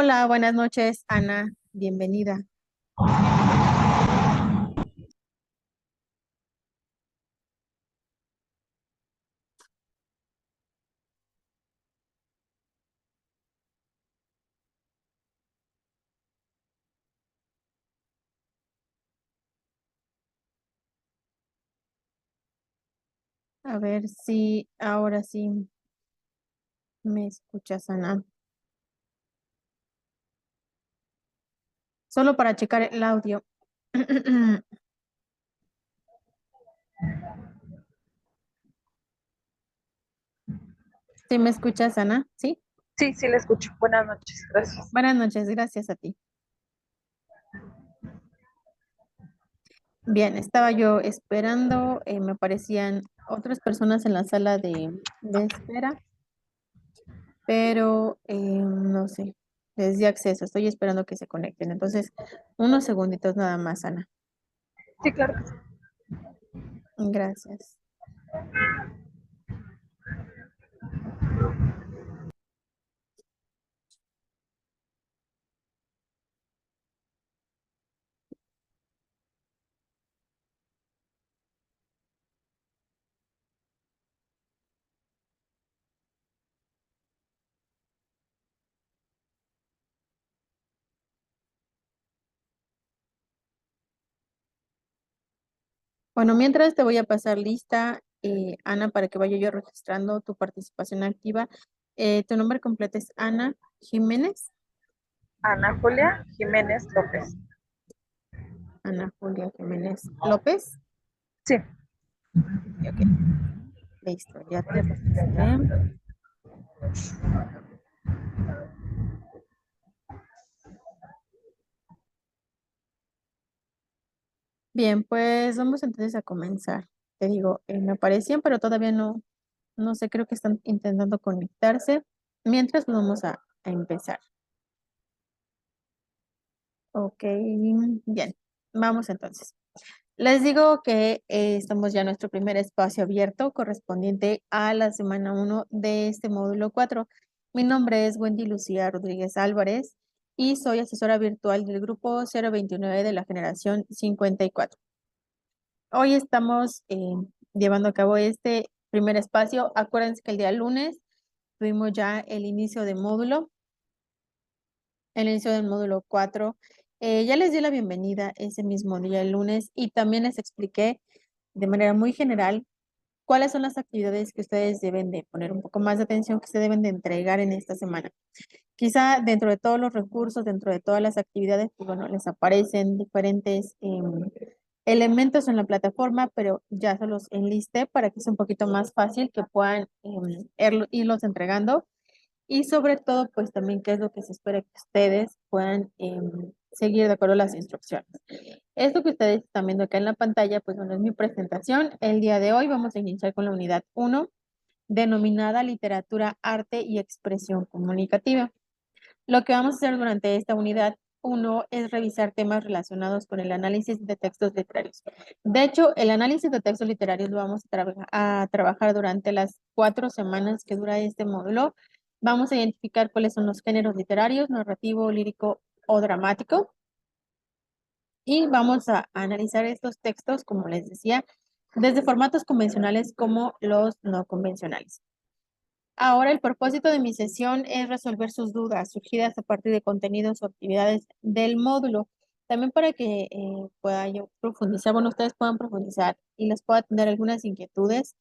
Hola, buenas noches, Ana. Bienvenida. A ver si ahora sí me escuchas, Ana. Solo para checar el audio. ¿Sí me escuchas, Ana? ¿Sí? Sí, sí, la escucho. Buenas noches, gracias. Buenas noches, gracias a ti. Bien, estaba yo esperando, me aparecían otras personas en la sala de espera, pero no sé, les di acceso, estoy esperando que se conecten. Entonces, unos segunditos nada más, Ana. Sí, claro que sí. Gracias. Bueno, mientras te voy a pasar lista, Ana, para que vaya yo registrando tu participación activa. Tu nombre completo es Ana Jiménez. Ana Julia Jiménez López. Ana Julia Jiménez López. Sí, Ok, listo, ya te registré. Bien, pues vamos entonces a comenzar. Te digo, me aparecían, pero todavía no sé, creo que están intentando conectarse. Mientras, pues vamos a empezar. Ok, bien, vamos entonces. Les digo que estamos ya en nuestro primer espacio abierto correspondiente a la semana 1 de este módulo 4. Mi nombre es Wendy Lucía Rodríguez Álvarez y soy asesora virtual del grupo 029 de la generación 54. Hoy estamos llevando a cabo este primer espacio. Acuérdense que el día lunes tuvimos ya el inicio del módulo 4. Ya les di la bienvenida ese mismo día, el lunes, y también les expliqué de manera muy general cuáles son las actividades que ustedes deben de poner un poco más de atención, que se deben de entregar en esta semana. Quizá dentro de todos los recursos, dentro de todas las actividades, pues bueno, les aparecen diferentes elementos en la plataforma, pero ya se los enlisté para que sea un poquito más fácil que puedan irlos entregando y sobre todo, pues también qué es lo que se espera que ustedes puedan seguir de acuerdo a las instrucciones. Esto que ustedes están viendo acá en la pantalla, pues bueno, es mi presentación. El día de hoy vamos a iniciar con la unidad 1, denominada Literatura, Arte y Expresión Comunicativa. Lo que vamos a hacer durante esta unidad 1 es revisar temas relacionados con el análisis de textos literarios. De hecho, el análisis de textos literarios lo vamos a trabajar durante las 4 semanas que dura este módulo. Vamos a identificar cuáles son los géneros literarios, narrativo, lírico o dramático. Y vamos a analizar estos textos, como les decía, desde formatos convencionales como los no convencionales. Ahora, el propósito de mi sesión es resolver sus dudas surgidas a partir de contenidos o actividades del módulo. También para que pueda yo profundizar, bueno, ustedes puedan profundizar y les pueda tener algunas inquietudes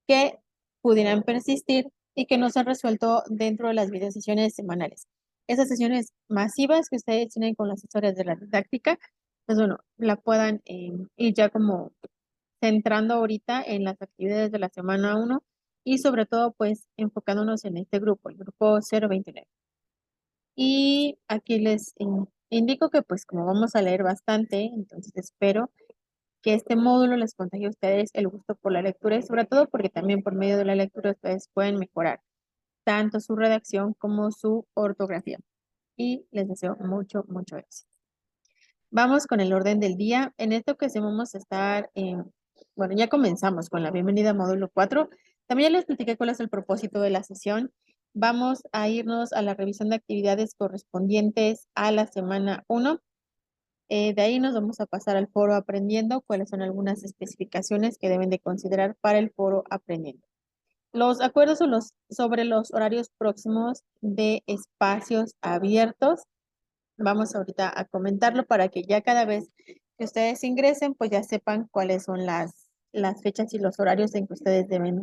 que pudieran persistir y que no se han resuelto dentro de las videosesiones semanales. Esas sesiones masivas que ustedes tienen con las asesores de la didáctica, pues bueno, la puedan ir ya como centrando ahorita en las actividades de la semana 1 y sobre todo pues enfocándonos en este grupo, el grupo 029. Y aquí les indico que pues como vamos a leer bastante, entonces espero que este módulo les contagie a ustedes el gusto por la lectura y sobre todo porque también por medio de la lectura ustedes pueden mejorar tanto su redacción como su ortografía. Y les deseo mucho, mucho éxito. Vamos con el orden del día. En esta ocasión vamos a estar, bueno, ya comenzamos con la bienvenida a módulo 4. También ya les platiqué cuál es el propósito de la sesión. Vamos a irnos a la revisión de actividades correspondientes a la semana 1. De ahí nos vamos a pasar al foro aprendiendo, cuáles son algunas especificaciones que deben de considerar para el foro aprendiendo. Los acuerdos sobre los horarios próximos de espacios abiertos. Vamos ahorita a comentarlo para que ya cada vez que ustedes ingresen, pues ya sepan cuáles son las fechas y los horarios en que ustedes deben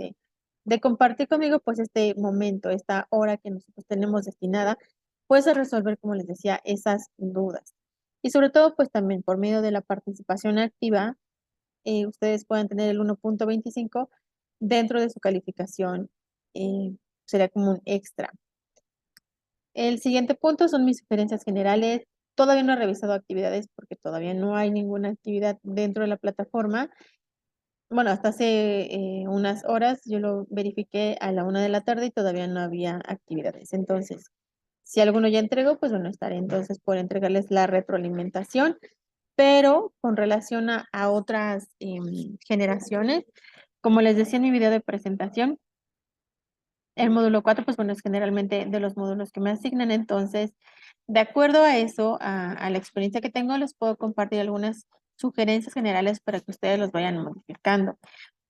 de compartir conmigo, pues este momento, esta hora que nosotros tenemos destinada, pues a resolver, como les decía, esas dudas. Y sobre todo, pues también por medio de la participación activa, ustedes pueden tener el 1.25 dentro de su calificación, sería como un extra. El siguiente punto son mis sugerencias generales. Todavía no he revisado actividades porque todavía no hay ninguna actividad dentro de la plataforma. Bueno, hasta hace unas horas yo lo verifiqué a la 1 de la tarde y todavía no había actividades. Entonces, si alguno ya entregó, pues bueno, estaré entonces por entregarles la retroalimentación. Pero con relación a otras generaciones, como les decía en mi video de presentación, el módulo 4, pues bueno, es generalmente de los módulos que me asignan. Entonces, de acuerdo a eso, a la experiencia que tengo, les puedo compartir algunas sugerencias generales para que ustedes los vayan modificando,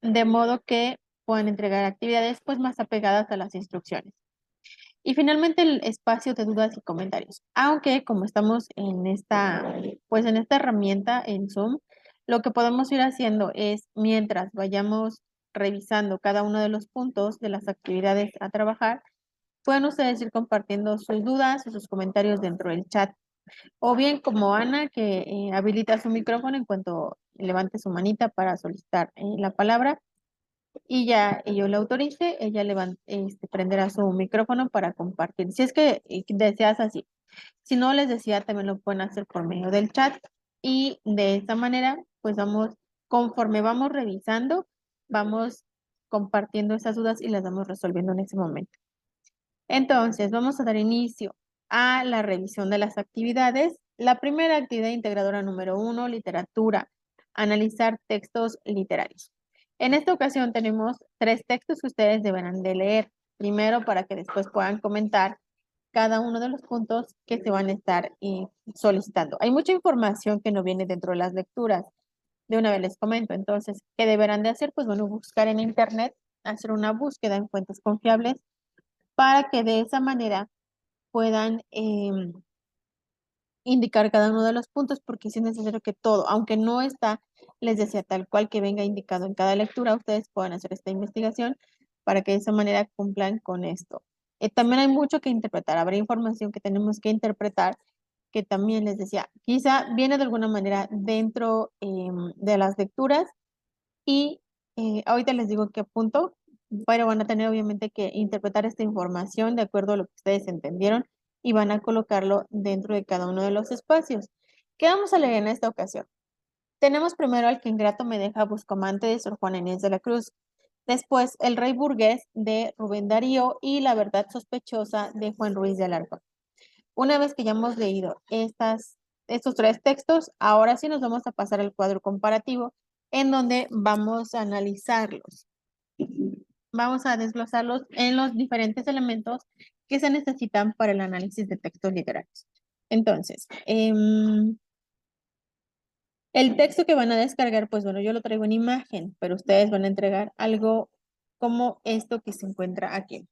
de modo que puedan entregar actividades pues más apegadas a las instrucciones. Y finalmente el espacio de dudas y comentarios. Aunque como estamos en pues en esta herramienta en Zoom, lo que podemos ir haciendo es, mientras vayamos revisando cada uno de los puntos de las actividades a trabajar, pueden ustedes ir compartiendo sus dudas o sus comentarios dentro del chat. O bien como Ana, que habilita su micrófono en cuanto levante su manita para solicitar la palabra y ya yo le autorice, ella prenderá su micrófono para compartir. Si es que deseas así. Si no, les decía, también lo pueden hacer por medio del chat y de esta manera, pues conforme vamos revisando, vamos compartiendo esas dudas y las vamos resolviendo en ese momento. Entonces, vamos a dar inicio a la revisión de las actividades. La primera actividad integradora número 1, literatura, analizar textos literarios. En esta ocasión tenemos 3 textos que ustedes deberán de leer. Primero, para que después puedan comentar cada uno de los puntos que se van a estar solicitando. Hay mucha información que no viene dentro de las lecturas. De una vez les comento. Entonces, ¿qué deberán de hacer? Pues bueno, buscar en internet, hacer una búsqueda en fuentes confiables para que de esa manera puedan indicar cada uno de los puntos, porque sí es necesario que todo, aunque no está, les decía tal cual que venga indicado en cada lectura, ustedes puedan hacer esta investigación para que de esa manera cumplan con esto. También hay mucho que interpretar, habrá información que tenemos que interpretar, que también les decía, quizá viene de alguna manera dentro de las lecturas y ahorita les digo qué punto, pero van a tener obviamente que interpretar esta información de acuerdo a lo que ustedes entendieron y van a colocarlo dentro de cada uno de los espacios. ¿Qué vamos a leer en esta ocasión? Tenemos primero al que ingrato me deja Buscomante de Sor Juana Inés de la Cruz. Después, El rey burgués de Rubén Darío y La verdad sospechosa de Juan Ruiz de Alarcón. Una vez que ya hemos leído estos 3 textos, ahora sí nos vamos a pasar al cuadro comparativo en donde vamos a analizarlos. Vamos a desglosarlos en los diferentes elementos que se necesitan para el análisis de textos literarios. Entonces, el texto que van a descargar, pues bueno, yo lo traigo en imagen, pero ustedes van a entregar algo como esto que se encuentra aquí.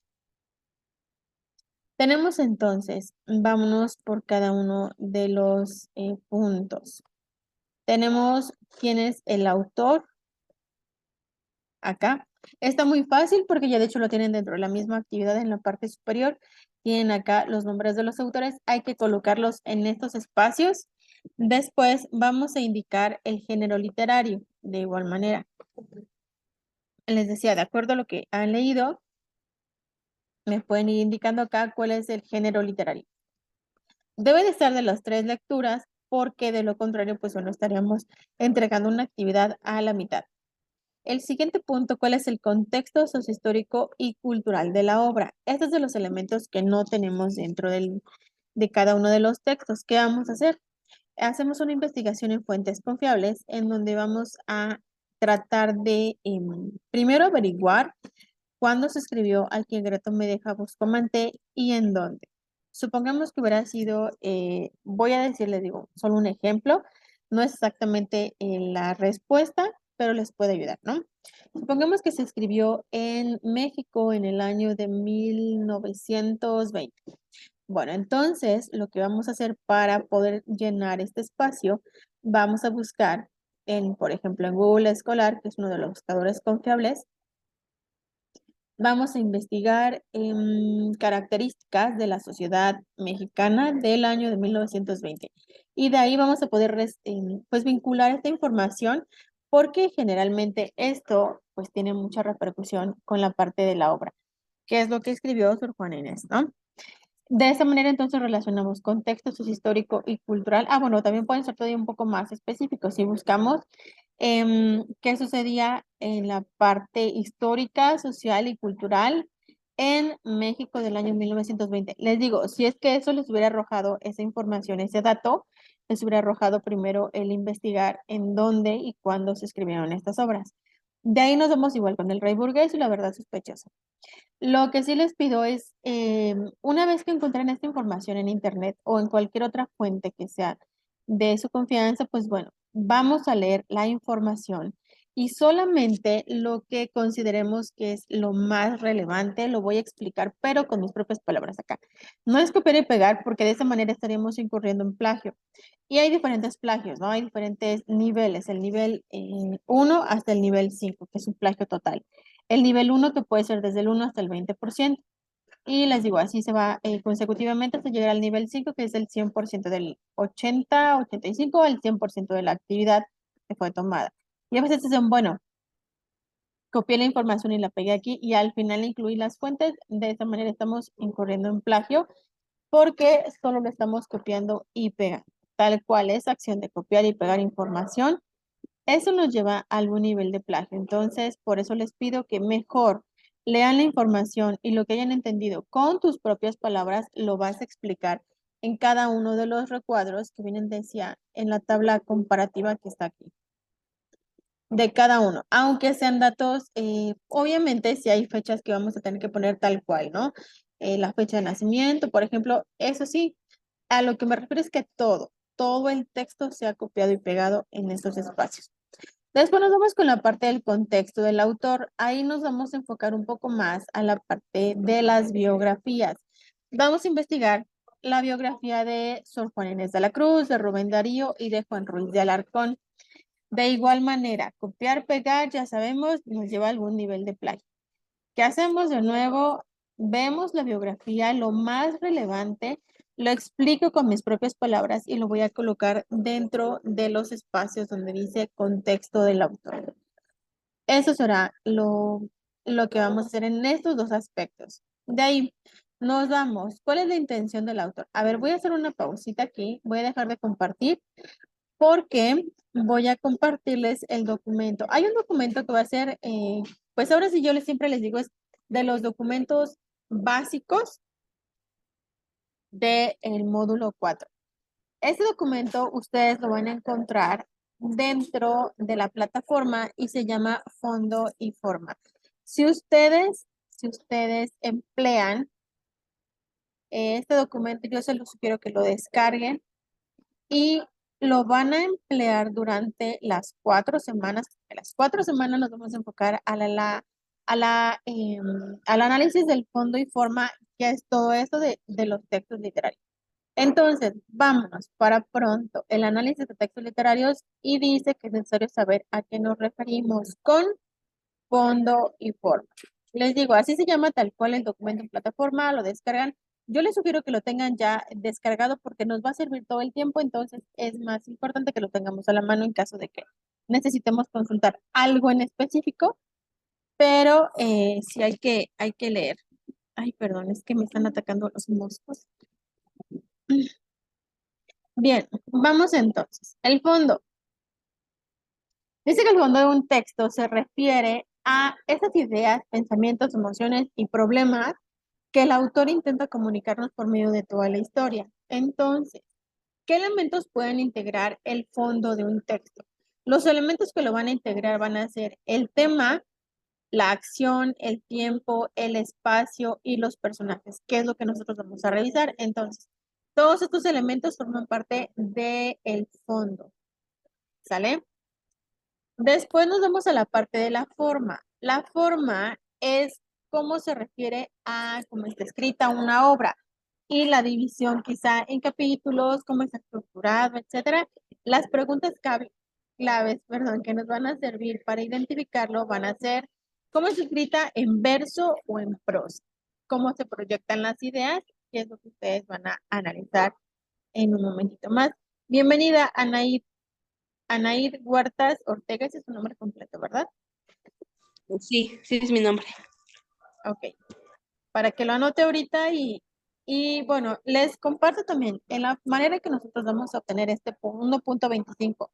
Tenemos entonces, vámonos por cada uno de los puntos. Tenemos quién es el autor acá. Está muy fácil porque ya de hecho lo tienen dentro de la misma actividad en la parte superior. Tienen acá los nombres de los autores. Hay que colocarlos en estos espacios. Después vamos a indicar el género literario de igual manera. Les decía, de acuerdo a lo que han leído, me pueden ir indicando acá cuál es el género literario. Debe de estar de las 3 lecturas porque de lo contrario, pues bueno, estaríamos entregando una actividad a la mitad. El siguiente punto, ¿cuál es el contexto sociohistórico y cultural de la obra? Este es de los elementos que no tenemos dentro de cada uno de los textos. ¿Qué vamos a hacer? Hacemos una investigación en fuentes confiables en donde vamos a tratar de primero averiguar cuándo se escribió Al quien Greto me deja Bustamante y en dónde. Supongamos que hubiera sido, voy a decirles, digo, solo un ejemplo, no es exactamente la respuesta, pero les puede ayudar, ¿no? Supongamos que se escribió en México en el año de 1920. Bueno, entonces lo que vamos a hacer para poder llenar este espacio, vamos a buscar por ejemplo, en Google Escolar, que es uno de los buscadores confiables, vamos a investigar características de la sociedad mexicana del año de 1920. Y de ahí vamos a poder pues vincular esta información porque generalmente esto pues tiene mucha repercusión con la parte de la obra, que es lo que escribió Sor Juana Inés, ¿no? De esa manera entonces relacionamos contexto sociohistórico y cultural. Ah, bueno, también pueden ser todavía un poco más específicos. Si buscamos qué sucedía en la parte histórica, social y cultural en México del año 1920. Les digo, si es que eso les hubiera arrojado esa información, ese dato, les hubiera arrojado primero el investigar en dónde y cuándo se escribieron estas obras. De ahí nos vamos igual con el rey burgués y la verdad sospechosa. Lo que sí les pido es, una vez que encuentren esta información en internet o en cualquier otra fuente que sea de su confianza, pues bueno, vamos a leer la información y solamente lo que consideremos que es lo más relevante lo voy a explicar, pero con mis propias palabras acá. No es copiar y pegar porque de esa manera estaríamos incurriendo en plagio. Y hay diferentes plagios, ¿no? Hay diferentes niveles, el nivel 1 hasta el nivel 5, que es un plagio total. El nivel 1 que puede ser desde el 1 hasta el 20%. Y les digo, así se va consecutivamente hasta llegar al nivel 5 que es el 100% del 80, 85 al 100% de la actividad que fue tomada. Y a veces dicen, bueno, copié la información y la pegué aquí y al final incluí las fuentes. De esta manera estamos incurriendo en plagio porque solo lo estamos copiando y pegando. Tal cual es acción de copiar y pegar información, eso nos lleva a algún nivel de plagio. Entonces, por eso les pido que mejor lean la información y lo que hayan entendido con tus propias palabras lo vas a explicar en cada uno de los recuadros que vienen, decía, en la tabla comparativa que está aquí. De cada uno, aunque sean datos, obviamente si hay fechas que vamos a tener que poner tal cual, ¿no? La fecha de nacimiento, por ejemplo, eso sí, a lo que me refiero es que todo el texto sea copiado y pegado en estos espacios. Después nos vamos con la parte del contexto del autor. Ahí nos vamos a enfocar un poco más a la parte de las biografías. Vamos a investigar la biografía de Sor Juana Inés de la Cruz, de Rubén Darío y de Juan Ruiz de Alarcón. De igual manera, copiar, pegar, ya sabemos, nos lleva a algún nivel de plagio. ¿Qué hacemos de nuevo? Vemos la biografía, lo más relevante, lo explico con mis propias palabras y lo voy a colocar dentro de los espacios donde dice contexto del autor. Eso será lo que vamos a hacer en estos dos aspectos. De ahí nos vamos. ¿Cuál es la intención del autor? A ver, voy a hacer una pausita aquí. Voy a dejar de compartir porque voy a compartirles el documento. Hay un documento que va a ser, pues ahora sí yo siempre les digo, es de los documentos básicos del módulo 4. Este documento ustedes lo van a encontrar dentro de la plataforma y se llama Fondo y Forma. Si ustedes emplean este documento, yo se los sugiero que lo descarguen y lo van a emplear durante las 4 semanas. En las 4 semanas nos vamos a enfocar al análisis del fondo y forma, que es todo esto de los textos literarios. Entonces, vámonos para pronto. El análisis de textos literarios y dice que es necesario saber a qué nos referimos con fondo y forma. Les digo, así se llama tal cual el documento en plataforma, lo descargan. Yo les sugiero que lo tengan ya descargado porque nos va a servir todo el tiempo, entonces es más importante que lo tengamos a la mano en caso de que necesitemos consultar algo en específico, pero sí hay que leer. Ay, perdón, es que me están atacando los moscos. Bien, vamos entonces. El fondo. Dice que el fondo de un texto se refiere a esas ideas, pensamientos, emociones y problemas que el autor intenta comunicarnos por medio de toda la historia. Entonces, ¿qué elementos pueden integrar el fondo de un texto? Los elementos que lo van a integrar van a ser el tema, la acción, el tiempo, el espacio y los personajes, que es lo que nosotros vamos a revisar. Entonces, todos estos elementos forman parte del fondo, ¿sale? Después nos vamos a la parte de la forma. La forma es cómo se refiere a cómo está escrita una obra y la división quizá en capítulos, cómo está estructurado, etcétera. Las preguntas claves, perdón, que nos van a servir para identificarlo van a ser cómo es escrita en verso o en prosa, cómo se proyectan las ideas, que es lo que ustedes van a analizar en un momentito más. Bienvenida, Anaí. Anaid Huertas Ortega, ese es su nombre completo, ¿verdad? Sí, sí es mi nombre. Ok, para que lo anote ahorita y bueno, les comparto también en la manera que nosotros vamos a obtener este 1.25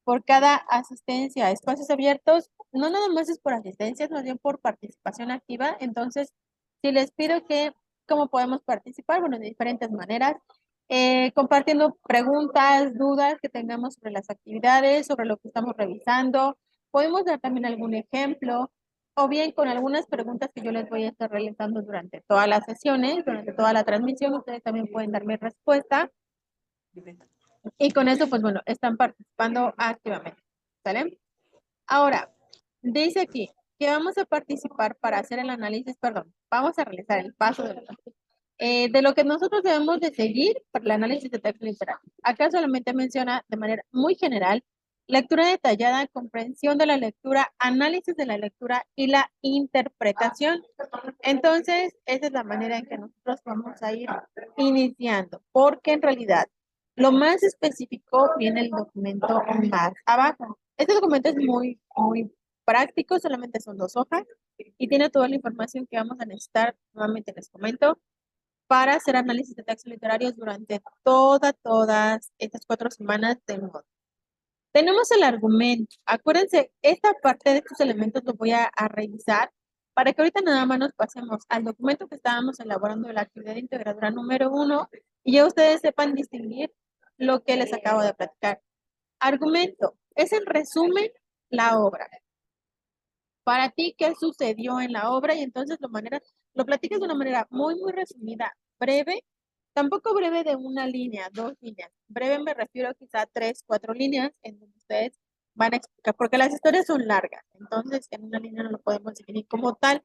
por cada asistencia a espacios abiertos, no nada más es por asistencia, más bien por participación activa. Entonces, si les pido que, ¿cómo podemos participar? Bueno, de diferentes maneras, compartiendo preguntas, dudas que tengamos sobre las actividades, sobre lo que estamos revisando. Podemos dar también algún ejemplo o bien con algunas preguntas que yo les voy a estar realizando durante todas las sesiones, durante toda la transmisión. Ustedes también pueden darme respuesta y con eso, pues bueno, están participando activamente. ¿Sale? Ahora, dice aquí que vamos a participar para hacer el análisis, perdón, vamos a realizar el paso de lo que nosotros debemos de seguir para el análisis de texto literario. Acá solamente menciona de manera muy general lectura detallada, comprensión de la lectura, análisis de la lectura y la interpretación. Entonces, esa es la manera en que nosotros vamos a ir iniciando, porque en realidad lo más específico viene el documento más abajo. Este documento es muy práctico, solamente son 2 hojas y tiene toda la información que vamos a necesitar, nuevamente les comento, para hacer análisis de textos literarios durante todas estas 4 semanas del módulo. Tenemos el argumento. Acuérdense, esta parte de estos elementos lo voy a revisar para que ahorita nada más nos pasemos al documento que estábamos elaborando de la actividad integradora número 1 y ya ustedes sepan distinguir lo que les acabo de platicar. Argumento es en resumen la obra. Para ti, ¿qué sucedió en la obra? Y entonces lo platicas de una manera muy resumida, breve, tampoco breve de una línea, 2 líneas. Breve me refiero quizá a 3, 4 líneas en donde ustedes van a explicar, porque las historias son largas, entonces en una línea no lo podemos definir como tal,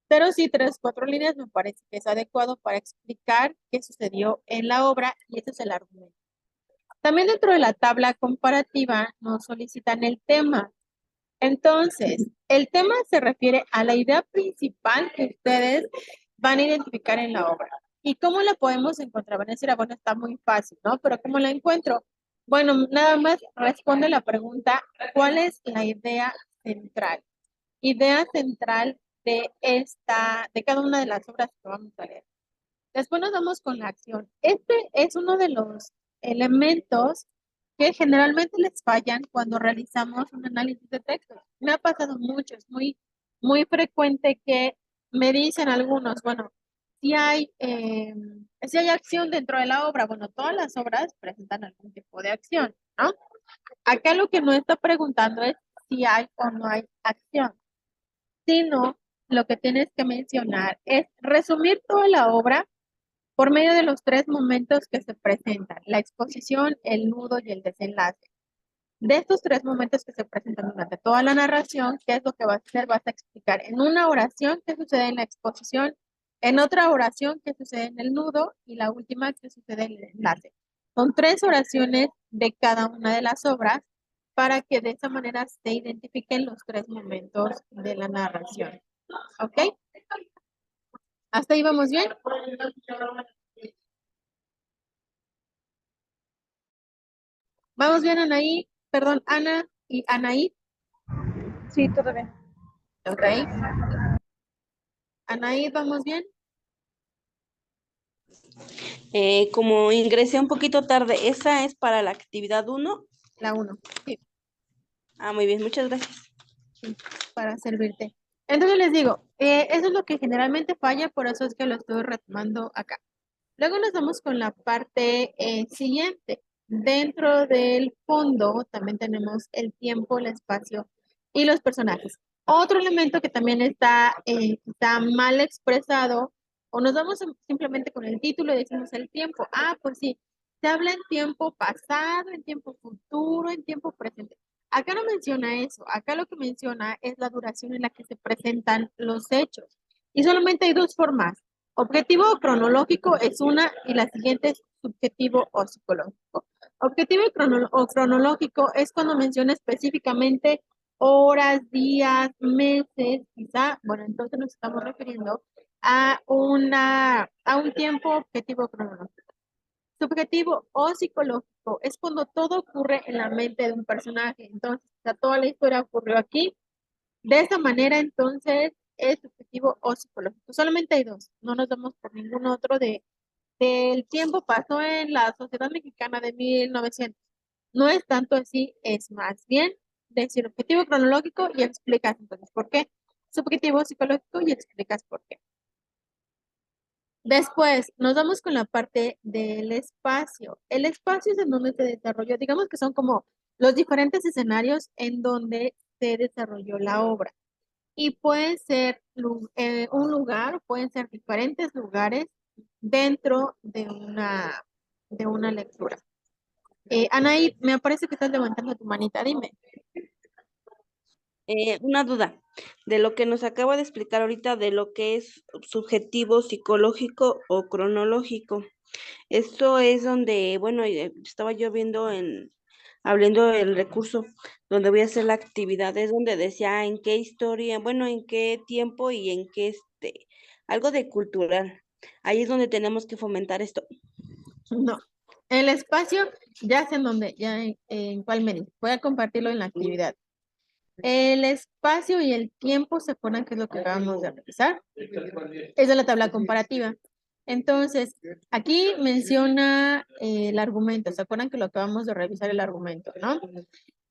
pero sí 3, 4 líneas me parece que es adecuado para explicar qué sucedió en la obra y ese es el argumento. También dentro de la tabla comparativa nos solicitan el tema. Entonces, el tema se refiere a la idea principal que ustedes van a identificar en la obra. ¿Y cómo la podemos encontrar? Van a decir, bueno, está muy fácil, ¿no? Pero ¿cómo la encuentro? Bueno, nada más responde la pregunta, ¿cuál es la idea central? Idea central de cada una de las obras que vamos a leer. Después nos vamos con la acción. Este es uno de los elementos que generalmente les fallan cuando realizamos un análisis de texto. Me ha pasado mucho, es muy frecuente que me dicen algunos, bueno, si hay acción dentro de la obra, bueno, todas las obras presentan algún tipo de acción, ¿no? Acá lo que no está preguntando es si hay o no hay acción, sino lo que tienes que mencionar es resumir toda la obra por medio de los 3 momentos que se presentan, la exposición, el nudo y el desenlace. De estos 3 momentos que se presentan durante toda la narración, ¿qué es lo que vas a hacer? Vas a explicar en una oración qué sucede en la exposición, en otra oración qué sucede en el nudo y la última qué sucede en el enlace. Son 3 oraciones de cada una de las obras para que de esa manera se identifiquen los 3 momentos de la narración. ¿Ok? ¿Hasta ahí vamos bien? ¿Vamos bien, Anaí? Perdón, Ana y Anaí. Sí, todo bien. Ok. Anaí, ¿vamos bien? Como ingresé un poquito tarde, ¿esa es para la actividad 1? La 1. Sí, Ah, muy bien, muchas gracias. sí, para servirte. Entonces les digo, eso es lo que generalmente falla, por eso es que lo estoy retomando acá. Luego nos vamos con la parte siguiente. Dentro del fondo también tenemos el tiempo, el espacio y los personajes. Otro elemento que también está mal expresado, o nos vamos simplemente con el título y decimos el tiempo. Ah, pues sí, se habla en tiempo pasado, en tiempo futuro, en tiempo presente. Acá no menciona eso, acá lo que menciona es la duración en la que se presentan los hechos. Y solamente hay dos formas. Objetivo o cronológico es una y la siguiente es subjetivo o psicológico. Objetivo o cronológico es cuando menciona específicamente horas, días, meses, quizá, bueno, entonces nos estamos refiriendo a un tiempo objetivo cronológico. Subjetivo o psicológico es cuando todo ocurre en la mente de un personaje. Entonces, toda la historia ocurrió aquí. De esa manera, entonces, es subjetivo o psicológico. Solamente hay dos. No nos vamos por ningún otro del tiempo pasó en la sociedad mexicana de 1900. No es tanto así, es más bien decir objetivo cronológico y explicas entonces por qué. Subjetivo psicológico y explicas por qué. Después, nos vamos con la parte del espacio. El espacio es en donde se desarrolló, digamos que son como los diferentes escenarios en donde se desarrolló la obra. Y puede ser un lugar, pueden ser diferentes lugares dentro de una lectura. Anaí, me parece que estás levantando tu manita, dime. Una duda de lo que nos acaba de explicar ahorita de lo que es subjetivo, psicológico o cronológico. Esto es donde, bueno, estaba yo viendo hablando del recurso donde voy a hacer la actividad, es donde decía en qué historia, bueno, en qué tiempo y en qué algo de cultural. Ahí es donde tenemos que fomentar esto. No. El espacio, ya sé en dónde, ya en cuál menú. Voy a compartirlo en la actividad. El espacio y el tiempo se acuerdan que es lo que acabamos de revisar. Es de la tabla comparativa. Entonces, aquí menciona el argumento. ¿Se acuerdan que lo acabamos de revisar el argumento, no?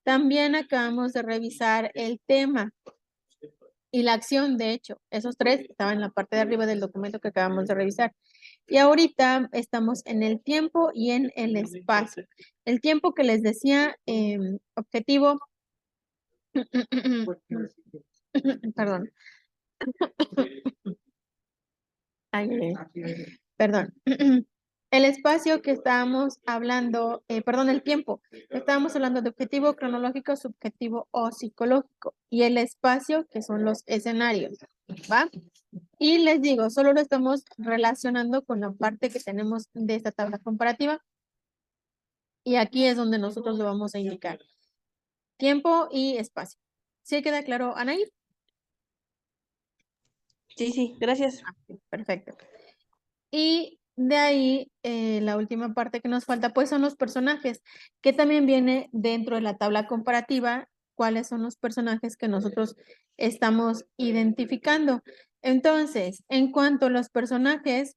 También acabamos de revisar el tema y la acción, de hecho. Esos tres estaban en la parte de arriba del documento que acabamos de revisar. Y ahorita estamos en el tiempo y en el espacio. El tiempo que les decía, objetivo, perdón. Ay, perdón. El espacio que estábamos hablando, perdón, el tiempo. Estábamos hablando de objetivo cronológico, subjetivo o psicológico. Y el espacio, que son los escenarios. ¿Va? Y les digo, solo lo estamos relacionando con la parte que tenemos de esta tabla comparativa. Y aquí es donde nosotros lo vamos a indicar. Tiempo y espacio. ¿Sí queda claro, Anaí? Sí, gracias. Perfecto. Y de ahí, la última parte que nos falta, pues son los personajes, que también viene dentro de la tabla comparativa, cuáles son los personajes que nosotros estamos identificando. Entonces, en cuanto a los personajes,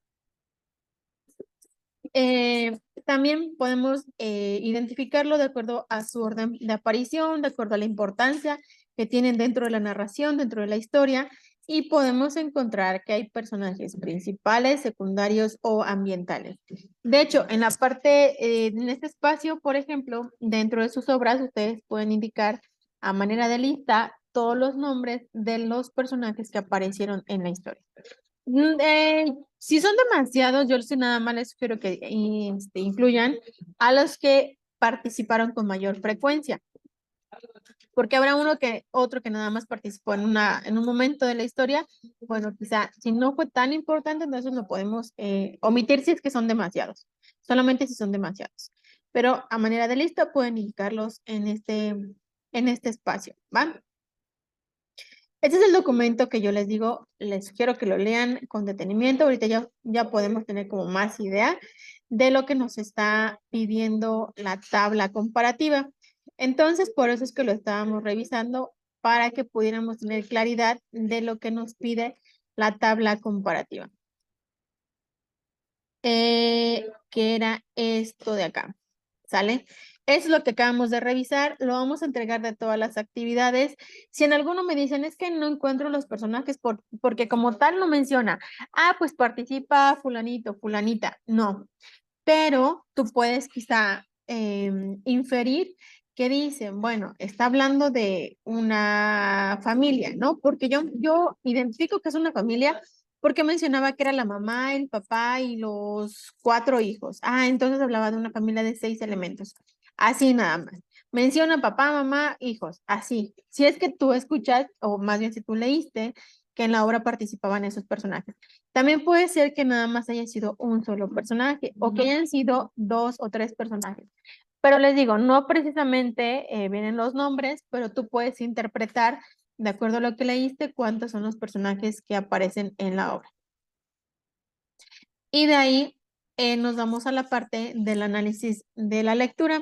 también podemos identificarlo de acuerdo a su orden de aparición, de acuerdo a la importancia que tienen dentro de la narración, dentro de la historia, y podemos encontrar que hay personajes principales, secundarios o ambientales. De hecho, en la parte, en este espacio, por ejemplo, dentro de sus obras, ustedes pueden indicar a manera de lista todos los nombres de los personajes que aparecieron en la historia. Si son demasiados, yo sí nada más les sugiero que incluyan a los que participaron con mayor frecuencia, porque habrá otro que nada más participó en un momento de la historia. Bueno, quizá si no fue tan importante, entonces lo podemos omitir si es que son demasiados, solamente si son demasiados. Pero a manera de lista pueden indicarlos en este espacio, ¿va? Este es el documento que yo les digo, les sugiero que lo lean con detenimiento. Ahorita ya podemos tener como más idea de lo que nos está pidiendo la tabla comparativa. Entonces, por eso es que lo estábamos revisando para que pudiéramos tener claridad de lo que nos pide la tabla comparativa. Que era esto de acá, ¿sale? Es lo que acabamos de revisar, lo vamos a entregar de todas las actividades. Si en alguno me dicen, es que no encuentro los personajes porque como tal no menciona, pues participa fulanito, fulanita, no. Pero tú puedes quizá inferir ¿Qué dice? Bueno, está hablando de una familia, ¿no? Porque yo identifico que es una familia porque mencionaba que era la mamá, el papá y los 4 hijos. Ah, entonces hablaba de una familia de 6 elementos. Así nada más. Menciona papá, mamá, hijos. Así. Si es que tú escuchas, o más bien si tú leíste, que en la obra participaban esos personajes. También puede ser que nada más haya sido un solo personaje o que hayan sido 2 o 3 personajes. Pero les digo, no precisamente vienen los nombres, pero tú puedes interpretar, de acuerdo a lo que leíste, cuántos son los personajes que aparecen en la obra. Y de ahí nos vamos a la parte del análisis de la lectura.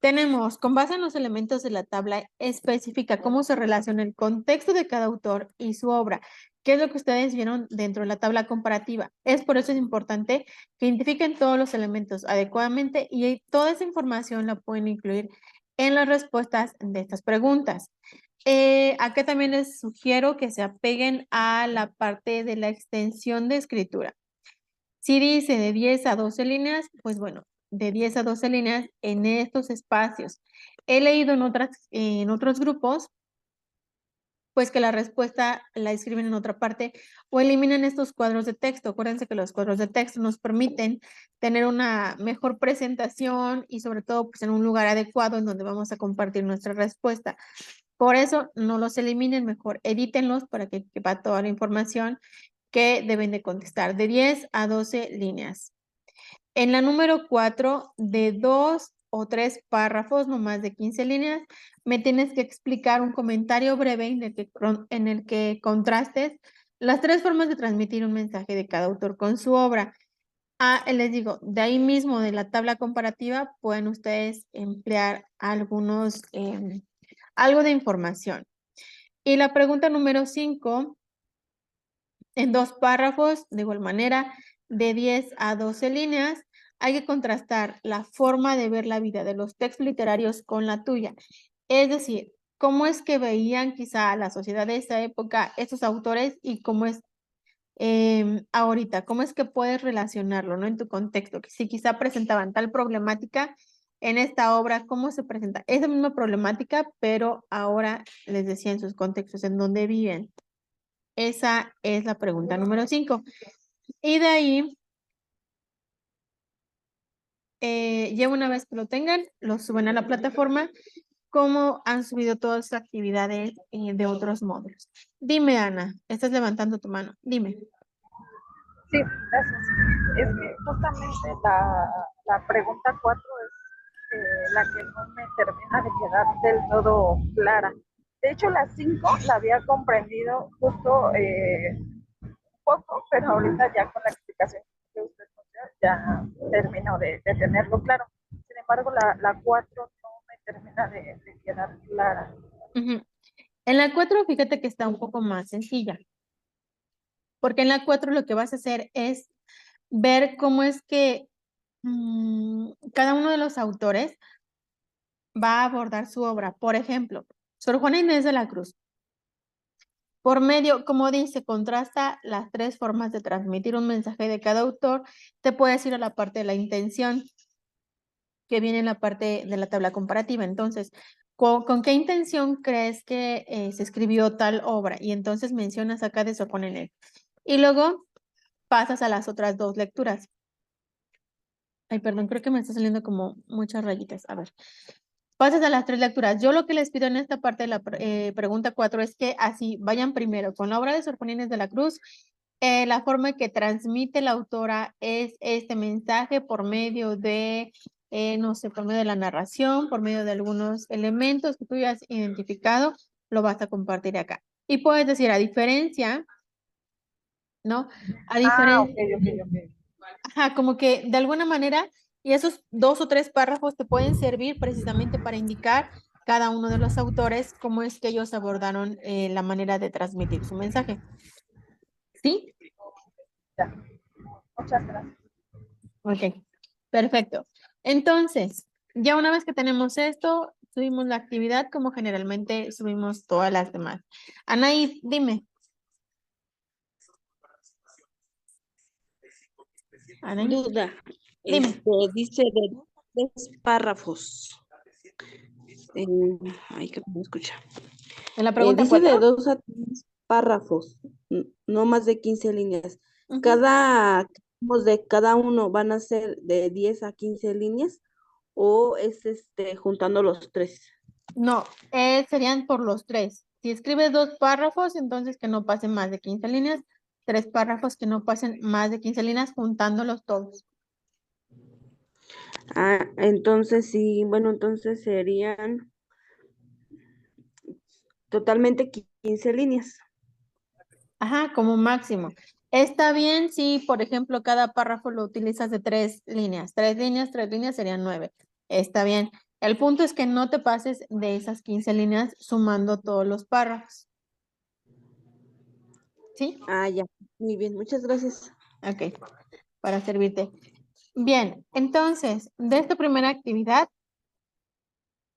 Tenemos, con base en los elementos de la tabla, específica cómo se relaciona el contexto de cada autor y su obra. ¿Qué es lo que ustedes vieron dentro de la tabla comparativa? Es por eso es importante que identifiquen todos los elementos adecuadamente y toda esa información la pueden incluir en las respuestas de estas preguntas. Acá también les sugiero que se apeguen a la parte de la extensión de escritura. Si dice de 10 a 12 líneas, pues bueno, de 10 a 12 líneas en estos espacios. He leído en otros grupos, pues que la respuesta la escriben en otra parte o eliminan estos cuadros de texto. Acuérdense que los cuadros de texto nos permiten tener una mejor presentación y sobre todo pues en un lugar adecuado en donde vamos a compartir nuestra respuesta. Por eso no los eliminen, mejor edítenlos para que quepa toda la información que deben de contestar, de 10 a 12 líneas. En la número 4, de 2 o 3 párrafos, no más de 15 líneas, me tienes que explicar un comentario breve en el que contrastes las 3 formas de transmitir un mensaje de cada autor con su obra. Ah, les digo, de ahí mismo de la tabla comparativa pueden ustedes emplear algo de información. Y la pregunta número 5, en 2 párrafos, de igual manera, de 10 a 12 líneas, hay que contrastar la forma de ver la vida de los textos literarios con la tuya. Es decir, cómo es que veían quizá la sociedad de esa época estos autores y cómo es ahorita, cómo es que puedes relacionarlo, ¿no? En tu contexto, que si quizá presentaban tal problemática en esta obra, ¿cómo se presenta esa misma problemática, pero ahora les decía en sus contextos en donde viven? Esa es la pregunta número 5. Y de ahí, ya una vez que lo tengan, lo suben a la plataforma, como han subido todas las actividades de otros módulos. Dime, Ana, estás levantando tu mano. Dime. Sí, gracias. Es que justamente la pregunta 4 es la que no me termina de quedar del todo clara. De hecho, la 5 la había comprendido justo un poco, pero ahorita ya con la explicación que usted nos dio, ya termino de tenerlo claro. Sin embargo, la 4 no me termina de quedar clara. Ujú. En la 4, fíjate que está un poco más sencilla, porque en la 4 lo que vas a hacer es ver cómo es que cada uno de los autores va a abordar su obra. Por ejemplo, Sor Juana Inés de la Cruz. Por medio, como dice, contrasta las 3 formas de transmitir un mensaje de cada autor. Te puedes ir a la parte de la intención, que viene en la parte de la tabla comparativa. Entonces, ¿con qué intención crees que se escribió tal obra? Y entonces mencionas acá de Sor Juana Inés. Y luego pasas a las otras 2 lecturas. Ay, perdón, creo que me está saliendo como muchas rayitas. A ver. Pasas a las 3 lecturas. Yo lo que les pido en esta parte de la pregunta 4 es que así vayan primero con la obra de Sor Juana Inés de la Cruz. La forma que transmite la autora es este mensaje por medio de, no sé, por medio de la narración, por medio de algunos elementos que tú ya has identificado, lo vas a compartir acá. Y puedes decir, a diferencia, ¿no? A Ah, ok, diferencia, ok, ok. ajá, como que de alguna manera, y esos 2 o 3 párrafos te pueden servir precisamente para indicar cada uno de los autores cómo es que ellos abordaron la manera de transmitir su mensaje. ¿Sí? Ya. Muchas gracias. Ok, perfecto. Entonces, ya una vez que tenemos esto, subimos la actividad como generalmente subimos todas las demás. Anaí, dime. Anaí, Duda. dime. Dice de 3 párrafos. eh, ay, que no me escucha. En la pregunta Dice de 4. 2 a 3 párrafos, no más de 15 líneas. Ujú. De cada uno van a ser de 10 a 15 líneas o es juntando los tres. No, serían por los tres. Si escribes 2 párrafos, entonces que no pasen más de 15 líneas. 3 párrafos que no pasen más de 15 líneas, juntándolos todos. Ah, entonces sí, bueno, entonces serían totalmente 15 líneas. Ajá, como máximo. Está bien si, por ejemplo, cada párrafo lo utilizas de 3 líneas. 3 líneas, 3 líneas serían 9. Está bien. El punto es que no te pases de esas 15 líneas sumando todos los párrafos. ¿Sí? Ah, ya, muy bien, muchas gracias. Ok, para servirte. Bien, entonces, de esta primera actividad,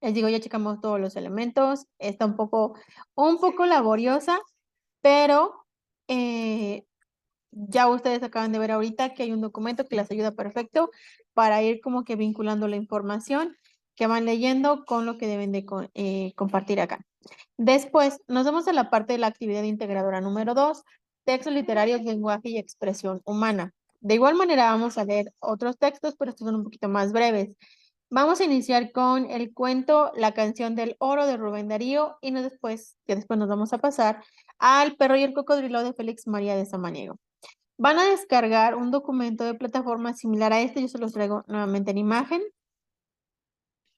les digo, ya checamos todos los elementos. Está un poco laboriosa, pero ya ustedes acaban de ver ahorita que hay un documento que les ayuda perfecto para ir como que vinculando la información que van leyendo con lo que deben de compartir acá. Después, nos vamos a la parte de la actividad integradora número 2, textos literarios, lenguaje y expresión humana. De igual manera vamos a leer otros textos, pero estos son un poquito más breves. Vamos a iniciar con el cuento La canción del oro de Rubén Darío y después nos vamos a pasar al perro y el cocodrilo de Félix María de Samaniego. Van a descargar un documento de plataforma similar a este, yo se los traigo nuevamente en imagen,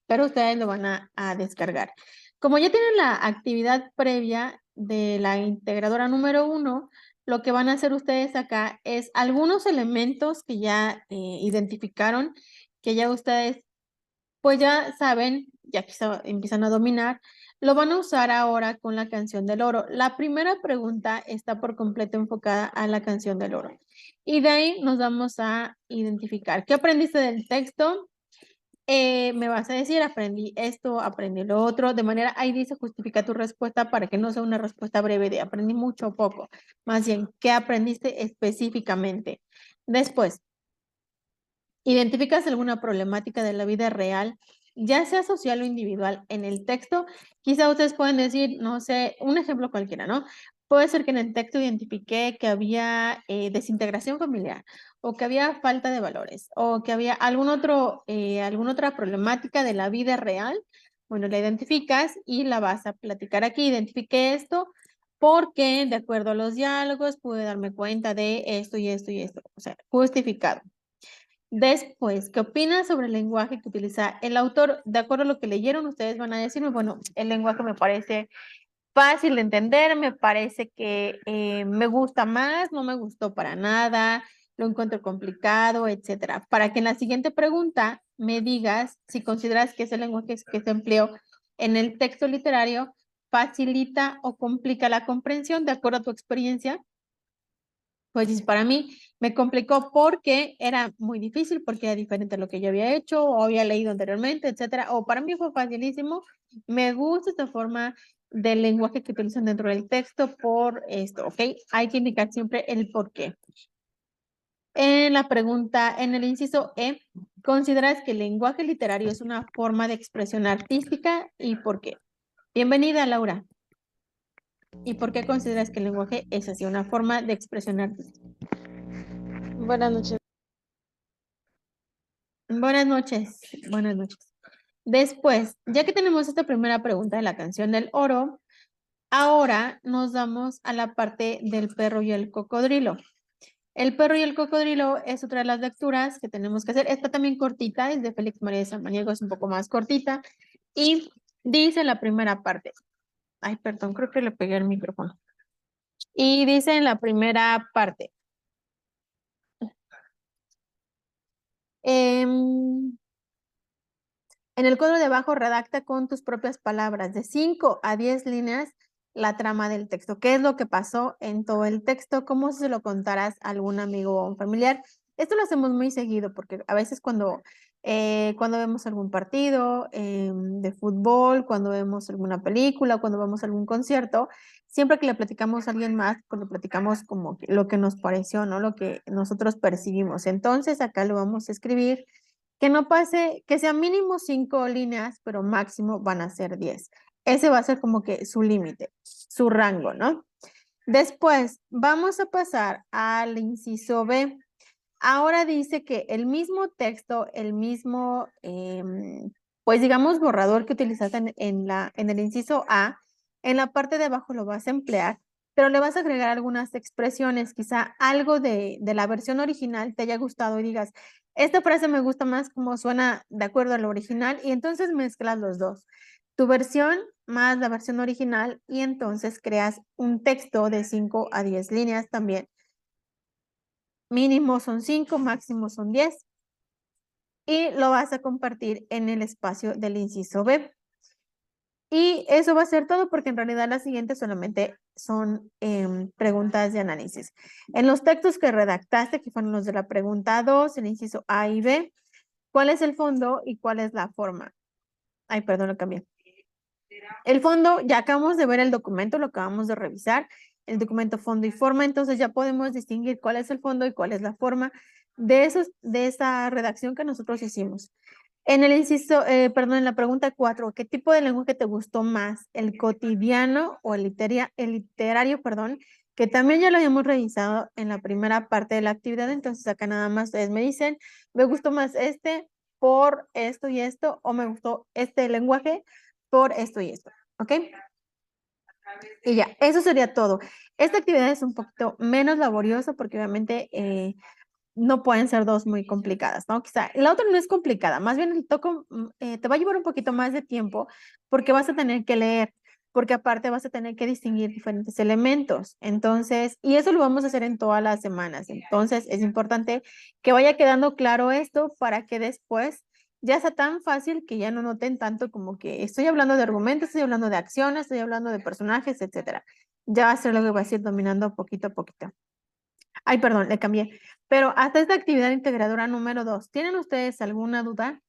pero ustedes lo van a descargar. Como ya tienen la actividad previa de la integradora número 1, lo que van a hacer ustedes acá es algunos elementos que ya identificaron, que ya ustedes pues ya saben, ya quizá empiezan a dominar, lo van a usar ahora con la canción del oro. La primera pregunta está por completo enfocada a la canción del oro. Y de ahí nos vamos a identificar. ¿Qué aprendiste del texto? Me vas a decir, aprendí esto, aprendí lo otro. De manera, ahí dice, justifica tu respuesta para que no sea una respuesta breve de aprendí mucho o poco. Más bien, ¿qué aprendiste específicamente? Después, ¿identificas alguna problemática de la vida real, ya sea social o individual, en el texto? Quizá ustedes pueden decir, no sé, un ejemplo cualquiera, ¿no? Puede ser que en el texto identifiqué que había desintegración familiar, o que había falta de valores, o que había alguna otra problemática de la vida real. Bueno, la identificas y la vas a platicar aquí. Identifiqué esto porque, de acuerdo a los diálogos, pude darme cuenta de esto y esto y esto. O sea, justificado. Después, ¿qué opinas sobre el lenguaje que utiliza el autor? De acuerdo a lo que leyeron, ustedes van a decirme, bueno, el lenguaje me parece fácil de entender, me parece que me gusta más, no me gustó para nada, lo encuentro complicado, etcétera. Para que en la siguiente pregunta me digas si consideras que ese lenguaje que se empleó en el texto literario facilita o complica la comprensión de acuerdo a tu experiencia. Pues dices, para mí me complicó porque era muy difícil, porque era diferente a lo que yo había hecho o había leído anteriormente, etcétera. O para mí fue facilísimo. Me gusta esta forma del lenguaje que utilizan dentro del texto por esto, ¿ok? Hay que indicar siempre el por qué. En la pregunta, en el inciso E, ¿consideras que el lenguaje literario es una forma de expresión artística y por qué? Bienvenida, Laura. ¿Y por qué consideras que el lenguaje es así, una forma de expresión artística? Buenas noches. Buenas noches, buenas noches. Después, ya que tenemos esta primera pregunta de la canción del oro, ahora nos vamos a la parte del perro y el cocodrilo. El perro y el cocodrilo es otra de las lecturas que tenemos que hacer. Está también cortita, es de Félix María de Samaniego, es un poco más cortita. Y dice la primera parte. Ay, perdón, creo que le pegué el micrófono. Y dice en la primera parte. em, En el cuadro de abajo redacta con tus propias palabras, de 5 a 10 líneas, la trama del texto. ¿Qué es lo que pasó en todo el texto? ¿Cómo se lo contarás a algún amigo o un familiar? Esto lo hacemos muy seguido porque a veces cuando vemos algún partido de fútbol, cuando vemos alguna película, cuando vemos algún concierto, siempre que le platicamos a alguien más, pues le platicamos lo que nos pareció, ¿no? Lo que nosotros percibimos. Entonces acá lo vamos a escribir Que no pase, que sea mínimo 5 líneas, pero máximo van a ser 10. Ese va a ser como que su límite, su rango, ¿no? Después, vamos a pasar al inciso B. Ahora dice que el mismo texto, el mismo, pues digamos, borrador que utilizaste en el inciso A, en la parte de abajo lo vas a emplear, pero le vas a agregar algunas expresiones, quizá algo de la versión original te haya gustado y digas, esta frase me gusta más como suena de acuerdo a lo original, y entonces mezclas los dos, tu versión más la versión original, y entonces creas un texto de 5 a 10 líneas también. Mínimo son 5, máximo son 10. Y lo vas a compartir en el espacio del inciso B. Y eso va a ser todo porque en realidad las siguientes solamente son preguntas de análisis. En los textos que redactaste, que fueron los de la pregunta 2, el inciso A y B, ¿cuál es el fondo y cuál es la forma? Ay, perdón, lo cambié. El fondo, ya acabamos de ver el documento, lo acabamos de revisar, el documento fondo y forma, entonces ya podemos distinguir cuál es el fondo y cuál es la forma de esa redacción que nosotros hicimos. En el inciso, perdón, en la pregunta 4, ¿qué tipo de lenguaje te gustó más? ¿El cotidiano o el literario, perdón? Que también ya lo habíamos revisado en la primera parte de la actividad, entonces acá nada más ustedes me dicen, me gustó más este por esto y esto, o me gustó este lenguaje por esto y esto, ¿ok? Y ya, eso sería todo. Esta actividad es un poquito menos laboriosa porque obviamente no pueden ser dos muy complicadas, ¿no? Quizá la otra no es complicada, más bien te va a llevar un poquito más de tiempo porque vas a tener que leer, porque aparte vas a tener que distinguir diferentes elementos. Entonces, y eso lo vamos a hacer en todas las semanas. Entonces, es importante que vaya quedando claro esto para que después ya sea tan fácil que ya no noten tanto como que estoy hablando de argumentos, estoy hablando de acciones, estoy hablando de personajes, etcétera. Ya va a ser lo que vas a ir dominando poquito a poquito. Ay, perdón, le cambié. Pero hasta esta actividad integradora número 2, ¿tienen ustedes alguna duda?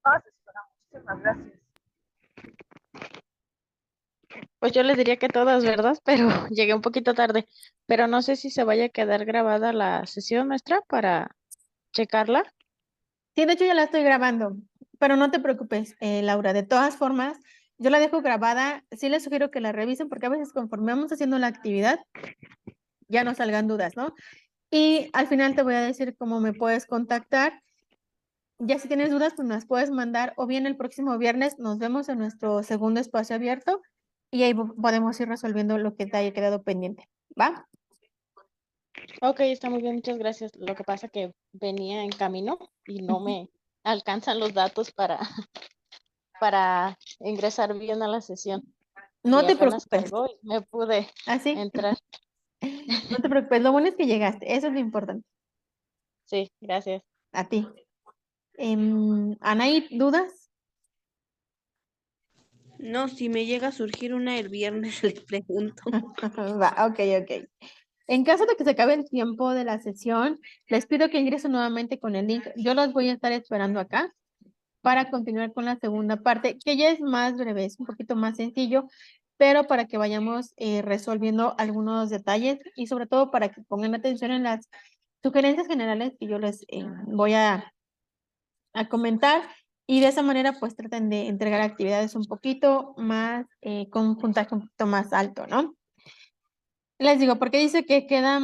No, asesora, muchísimas gracias. Pues yo les diría que todas, ¿verdad? Pero llegué un poquito tarde. Pero no sé si se vaya a quedar grabada la sesión nuestra para checarla. Sí, de hecho ya la estoy grabando, pero no te preocupes, Laura. De todas formas, yo la dejo grabada. Sí les sugiero que la revisen porque a veces conforme vamos haciendo la actividad, ya no salgan dudas, ¿no? Y al final te voy a decir cómo me puedes contactar. Ya si tienes dudas, pues nos puedes mandar o bien el próximo viernes nos vemos en nuestro segundo espacio abierto y ahí podemos ir resolviendo lo que te haya quedado pendiente, ¿va? Ok, está muy bien, muchas gracias. Lo que pasa que venía en camino y no me alcanzan los datos para ingresar bien a la sesión. No Y te apenas preocupes, cargó y me pude así, entrar. no te preocupes, lo bueno es que llegaste, eso es lo importante, Sí, gracias. a ti. Anaí, ¿dudas? No, si me llega a surgir una el viernes, le pregunto. Va, ok, ok. En caso de que se acabe el tiempo de la sesión, les pido que ingresen nuevamente con el link. Yo los voy a estar esperando acá para continuar con la segunda parte, que ya es más breve, es un poquito más sencillo, pero para que vayamos resolviendo algunos detalles y sobre todo para que pongan atención en las sugerencias generales que yo les voy a comentar y de esa manera pues traten de entregar actividades un poquito más, con un puntaje un poquito más alto, ¿no? Les digo, porque dice que quedan